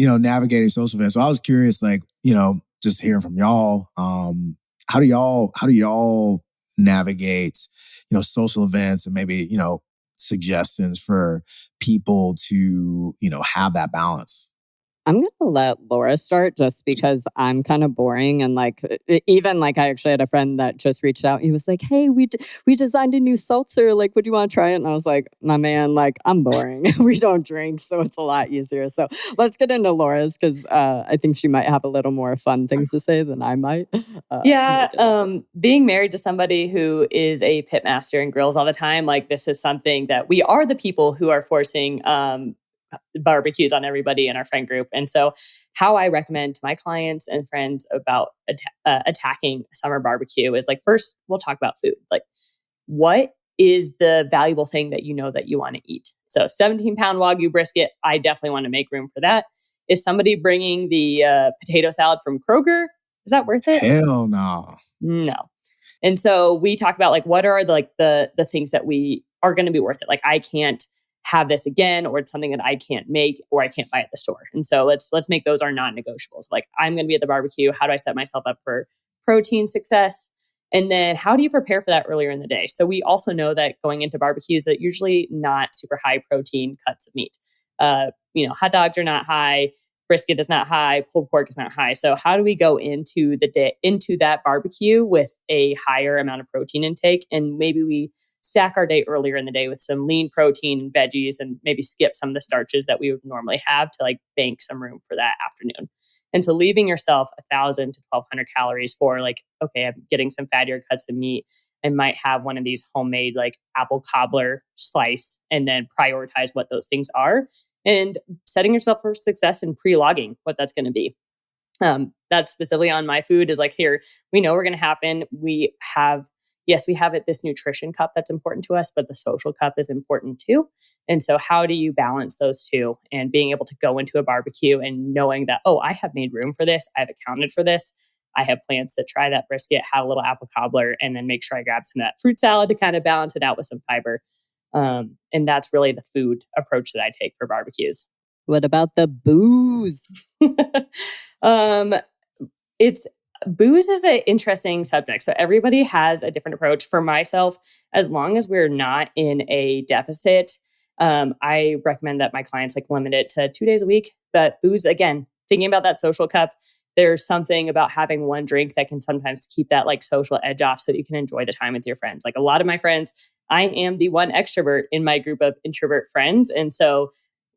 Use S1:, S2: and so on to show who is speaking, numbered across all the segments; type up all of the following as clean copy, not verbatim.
S1: navigating social events. So I was curious, like, just hearing from y'all, how do y'all navigate, social events and maybe, suggestions for people to, have that balance?
S2: I'm going to let Laura start just because I'm kind of boring. And even I actually had a friend that just reached out. He was like, hey, we designed a new seltzer. Like, would you want to try it? And I was like, my man, I'm boring. We don't drink. So it's a lot easier. So let's get into Laura's because I think she might have a little more fun things to say than I might.
S3: Being married to somebody who is a pit master and grills all the time, this is something that we are the people who are forcing barbecues on everybody in our friend group. And so how I recommend to my clients and friends about attacking a summer barbecue is first we'll talk about food. What is the valuable thing that that you want to eat? So 17-pound Wagyu brisket, I definitely want to make room for that. Is somebody bringing the potato salad from Kroger? Is that worth it?
S1: Hell no.
S3: No. And so we talk about what are the things that we are going to be worth it. I can't have this again, or it's something that I can't make or I can't buy at the store. And so let's make those our non-negotiables. I'm going to be at the barbecue. How do I set myself up for protein success? And then how do you prepare for that earlier in the day? So we also know that going into barbecues that usually not super high protein cuts of meat. Hot dogs are not high. Brisket is not high, pulled pork is not high. So how do we go into the day, into that barbecue with a higher amount of protein intake? And maybe we stack our day earlier in the day with some lean protein and veggies and maybe skip some of the starches that we would normally have to bank some room for that afternoon. And so leaving yourself 1,000 to 1,200 calories for okay, I'm getting some fattier cuts of meat and might have one of these homemade apple cobbler slice and then prioritize what those things are. And setting yourself for success and pre-logging what that's going to be. That's specifically on my food is here, we know we're going to happen. We have this nutrition cup that's important to us, but the social cup is important too. And so how do you balance those two and being able to go into a barbecue and knowing that, oh, I have made room for this. I've accounted for this. I have plans to try that brisket, have a little apple cobbler, and then make sure I grab some of that fruit salad to kind of balance it out with some fiber. And that's really the food approach that I take for barbecues.
S2: What about the booze?
S3: Booze is an interesting subject. So everybody has a different approach. For myself, as long as we're not in a deficit, I recommend that my clients limit it to 2 days a week. But booze, again, thinking about that social cup, there's something about having one drink that can sometimes keep that social edge off so that you can enjoy the time with your friends. A lot of my friends, I am the one extrovert in my group of introvert friends. And so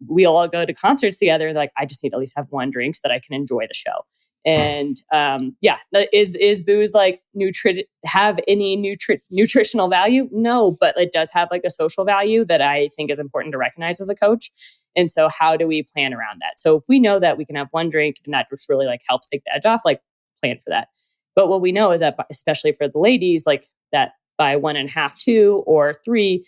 S3: we all go to concerts together. And I just need to at least have one drink so that I can enjoy the show. And is booze have any nutritional value? No, but it does have a social value that I think is important to recognize as a coach. And so how do we plan around that? So if we know that we can have one drink and that just really helps take the edge off, plan for that. But what we know is that especially for the ladies, that by 1.5, 2 or 3,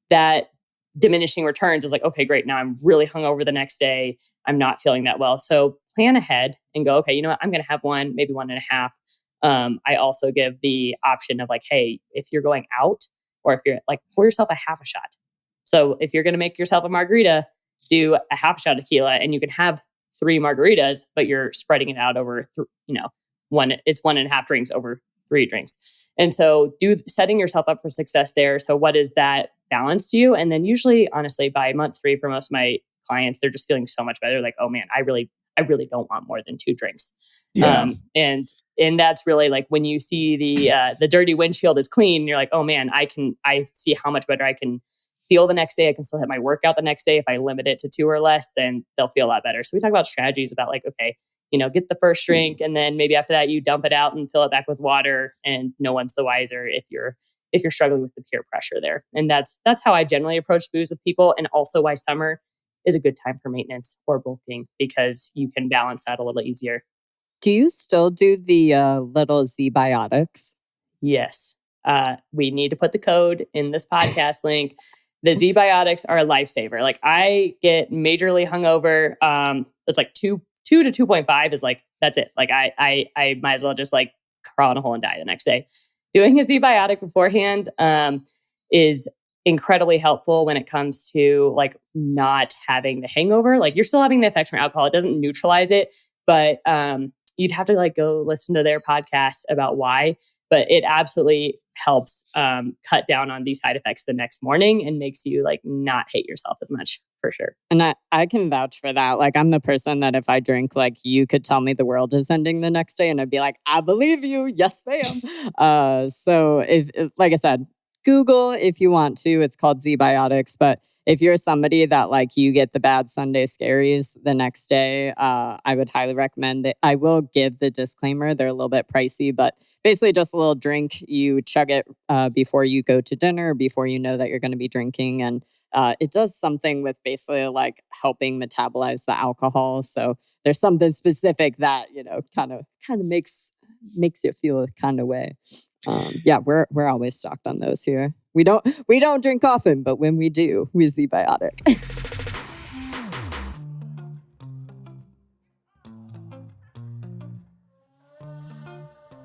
S3: that diminishing returns is okay, great. Now I'm really hungover the next day. I'm not feeling that well. So plan ahead and go, okay, you know what? I'm going to have 1, maybe 1.5. I also give the option of hey, if you're going out or if you're pour yourself a half a shot. So if you're going to make yourself a margarita, do a half a shot of tequila and you can have 3 margaritas, but you're spreading it out over, it's 1.5 drinks over 3 drinks. And so setting yourself up for success there. So what is that balance to you? And then usually, honestly, by month 3 for most of my clients, they're just feeling so much better. Oh man, I really don't want more than 2 drinks.
S1: Yeah.
S3: And that's really when you see the dirty windshield is clean, you're oh man, I see how much better I can feel the next day. I can still hit my workout the next day. If I limit it to 2 or less, then they'll feel a lot better. So we talk about strategies about okay, get the first drink and then maybe after that you dump it out and fill it back with water, and no one's the wiser if you're struggling with the peer pressure there. And that's how I generally approach booze with people, and also why summer is a good time for maintenance or bulking, because you can balance that a little easier.
S2: Do you still do the little Z-biotics?
S3: Yes. We need to put the code in this podcast link. The Z-biotics are a lifesaver. I get majorly hungover. It's 2 to 2.5 is that's it. I might as well just crawl in a hole and die the next day. Doing a Z-biotic beforehand is incredibly helpful when it comes to like not having the hangover. Like you're still having the effects from alcohol. It doesn't neutralize it, but you'd have to like go listen to their podcast about why. But it absolutely helps cut down on these side effects the next morning and makes you like not hate yourself as much, for sure.
S2: And I can vouch for that. Like I'm the person that if I drink, like you could tell me the world is ending the next day and I'd be like, I believe you. Yes, ma'am. So if like I said, Google if you want to. It's called Z-Biotics. But if you're somebody that like you get the bad Sunday scaries the next day, I would highly recommend it. I will give the disclaimer. They're a little bit pricey, but basically just a little drink. You chug it before you go to dinner, before you know that you're going to be drinking. And it does something with basically like helping metabolize the alcohol. So there's something specific that, you know, kind of makes you feel a kind of way. Yeah, we're always stocked on those here. We don't drink often, but when we do, we Z-Biotic.